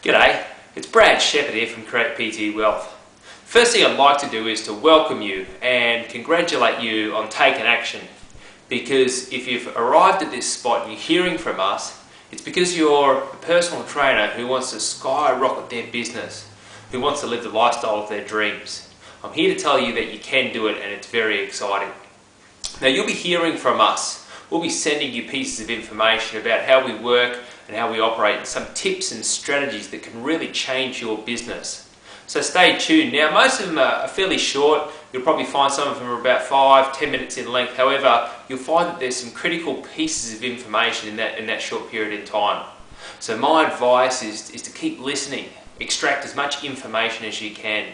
G'day, it's Brad Shepherd here from Create PT Wealth. First thing I'd like to do is to welcome you and congratulate you on taking action, because if you've arrived at this spot and you're hearing from us, it's because you're a personal trainer who wants to skyrocket their business, who wants to live the lifestyle of their dreams. I'm here to tell you that you can do it, and it's very exciting. Now, you'll be hearing from us. We'll be sending you pieces of information about how we work and how we operate, and some tips and strategies that can really change your business. So stay tuned. Now, most of them are fairly short. You'll probably find some of them are about 5-10 minutes in length. However, you'll find that there's some critical pieces of information in that short period in time. So my advice is to keep listening, extract as much information as you can,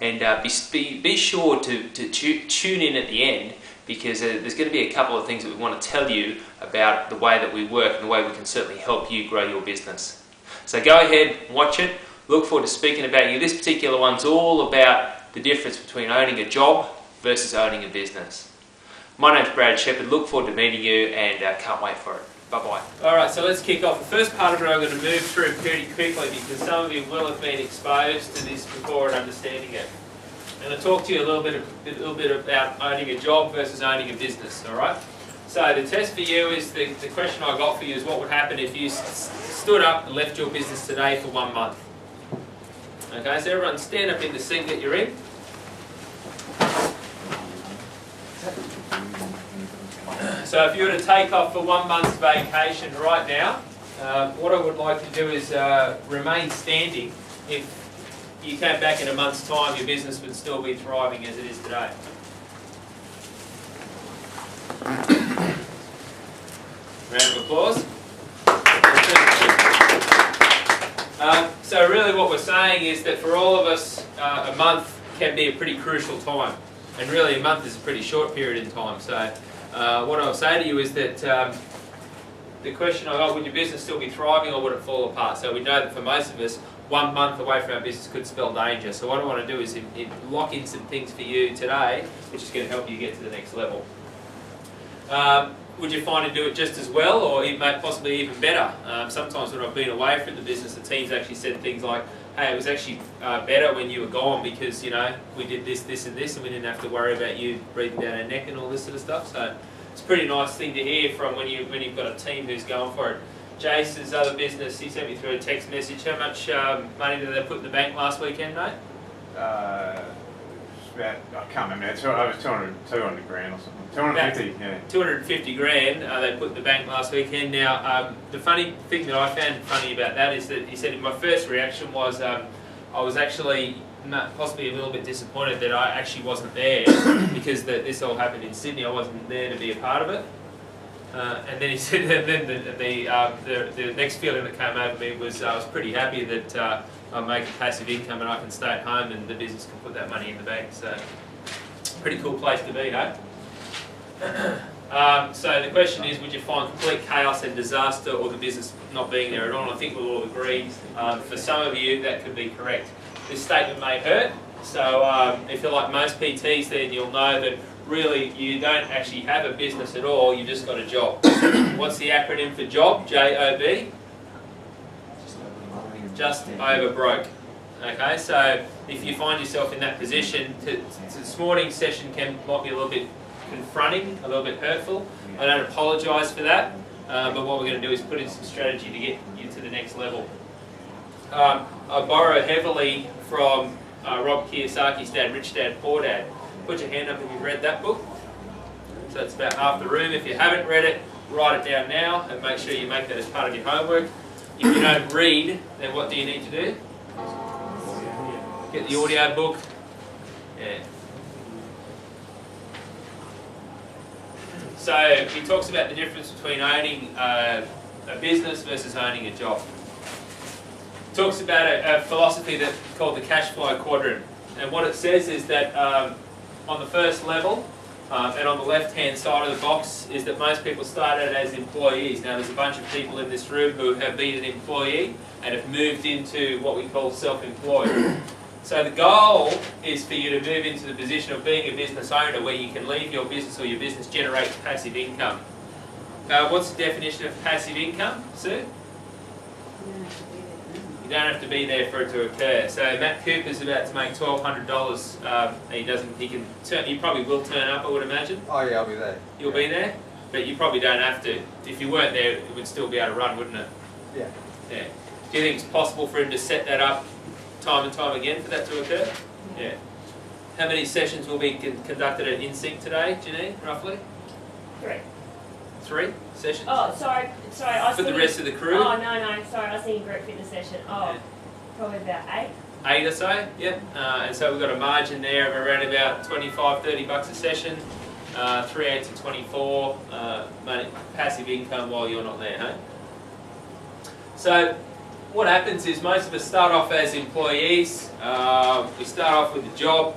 and be sure to tune in at the end, because there's going to be a couple of things that we want to tell you about the way that we work and the way we can certainly help you grow your business. So go ahead, watch it. Look forward to speaking about you. This particular one's all about the difference between owning a job versus owning a business. My name's Brad Shepherd. Look forward to meeting you, and can't wait for it. Bye-bye. Alright, so let's kick off. The first part of it I'm going to move through pretty quickly, because some of you will have been exposed to this before and understanding it. I'm going to talk to you a little bit about owning a job versus owning a business, alright? So the test for you is, the question I got for you is, what would happen if you stood up and left your business today for 1 month? Okay, so everyone stand up in the seat that you're in. So if you were to take off for 1 month's vacation right now, what I would like to do is remain standing. If you came back in a month's time, your business would still be thriving as it is today. Round of applause. So really what we're saying is that for all of us, a month can be a pretty crucial time. And really a month is a pretty short period in time. So what I'll say to you is that the question I got, would your business still be thriving or would it fall apart? So we know that for most of us, 1 month away from our business could spell danger. So what I want to do is lock in some things for you today, which is going to help you get to the next level. Would you find to do it just as well, or possibly even better? Sometimes when I've been away from the business, the team's actually said things like, hey, it was actually better when you were gone, because, you know, we did this, this and this, and we didn't have to worry about you breathing down our neck and all this sort of stuff. So it's a pretty nice thing to hear from when you've got a team who's going for it. Jason's other business, he sent me through a text message. How much money did they put in the bank last weekend, mate? About, I can't remember. It was 200 grand or something. 250, yeah. 250 grand they put in the bank last weekend. Now, the funny thing that I found funny about that is that he said my first reaction was I was actually possibly a little bit disappointed that I actually wasn't there, because this all happened in Sydney. I wasn't there to be a part of it. And then he said, and then the next feeling that came over me was I was pretty happy that I make a passive income and I can stay at home and the business can put that money in the bank. So, pretty cool place to be, eh? So the question is, would you find complete chaos and disaster or the business not being there at all? And I think we'll all agree, for some of you, that could be correct. This statement may hurt, so if you're like most PTs, then you'll know that really you don't actually have a business at all, you've just got a job. What's the acronym for job? J-O-B? Just over broke. Okay, so if you find yourself in that position, this morning's session might be a little bit confronting, a little bit hurtful. I don't apologise for that, but what we're going to do is put in some strategy to get you to the next level. I borrow heavily from Rob Kiyosaki's Dad, Rich Dad, Poor Dad. Put your hand up if you've read that book. So it's about half the room. If you haven't read it, write it down now and make sure you make that as part of your homework. If you don't read, then what do you need to do? Get the audio book. Yeah. So he talks about the difference between owning a business versus owning a job. He talks about a philosophy that's called the cash flow quadrant. And what it says is that on the first level, and on the left-hand side of the box, is that most people start out as employees. Now, there's a bunch of people in this room who have been an employee and have moved into what we call self-employed. So the goal is for you to move into the position of being a business owner, where you can leave your business or your business generates passive income. What's the definition of passive income, Sue? You don't have to be there for it to occur. So Matt Cooper's about to make $1,200. He probably will turn up, I would imagine. Oh yeah, I'll be there. You'll be there, but you probably don't have to. If you weren't there, it would still be able to run, wouldn't it? Yeah. Yeah. Do you think it's possible for him to set that up time and time again for that to occur? Yeah. How many sessions will be conducted at InSync today, Janine, roughly? 3. 3 sessions? Oh, sorry. I was For the thinking, rest of the crew? Oh, no. Sorry, I was thinking group fitness session. Oh, Yeah. probably about 8. 8 or so, yep. And so we've got a margin there of around about $25–30 a session. 3 8 to 24 passive income while you're not there, hey? So what happens is most of us start off as employees. We start off with a job.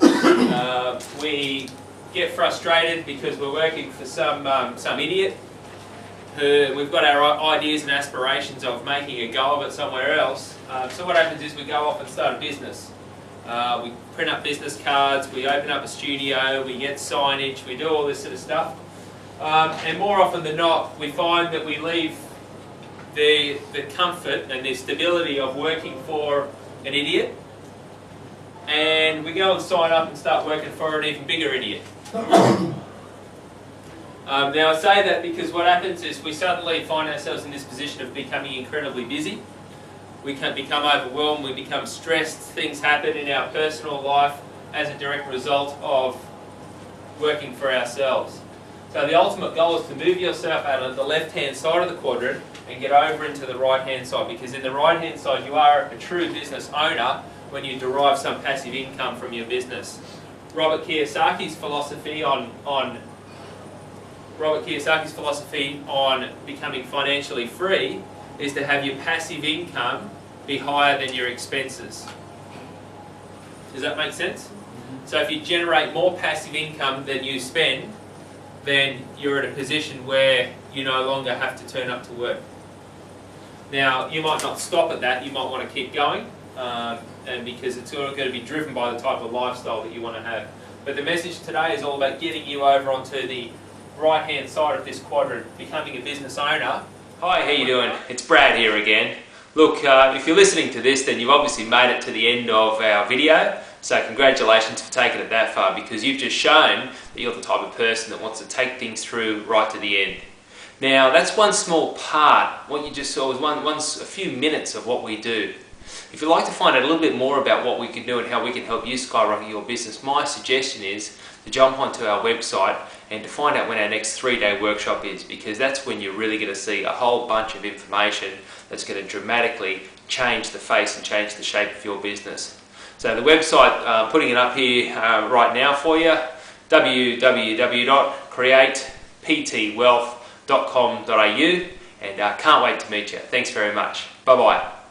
We get frustrated because we're working for some idiot who we've got our ideas and aspirations of making a go of it somewhere else. So what happens is we go off and start a business. We print up business cards, we open up a studio, we get signage, we do all this sort of stuff. And more often than not, we find that we leave the comfort and the stability of working for an idiot, and we go and sign up and start working for an even bigger idiot. Now I say that because what happens is we suddenly find ourselves in this position of becoming incredibly busy. We can become overwhelmed, we become stressed, things happen in our personal life as a direct result of working for ourselves. So the ultimate goal is to move yourself out of the left-hand side of the quadrant and get over into the right-hand side, because in the right-hand side you are a true business owner when you derive some passive income from your business. Robert Kiyosaki's philosophy on becoming financially free is to have your passive income be higher than your expenses. Does that make sense? So if you generate more passive income than you spend, then you're in a position where you no longer have to turn up to work. Now, you might not stop at that, you might want to keep going, and because it's all going to be driven by the type of lifestyle that you want to have. But the message today is all about getting you over onto the right-hand side of this quadrant, becoming a business owner. Hi, how you doing? It's Brad here again. Look, if you're listening to this, then you've obviously made it to the end of our video. So congratulations for taking it that far, because you've just shown that you're the type of person that wants to take things through right to the end. Now, that's one small part. What you just saw was a few minutes of what we do. If you'd like to find out a little bit more about what we can do and how we can help you skyrocket your business, my suggestion is to jump onto our website and to find out when our next 3-day workshop is, because that's when you're really going to see a whole bunch of information that's going to dramatically change the face and change the shape of your business. So the website, putting it up here right now for you, www.createptwealth.com.au, and can't wait to meet you. Thanks very much. Bye-bye.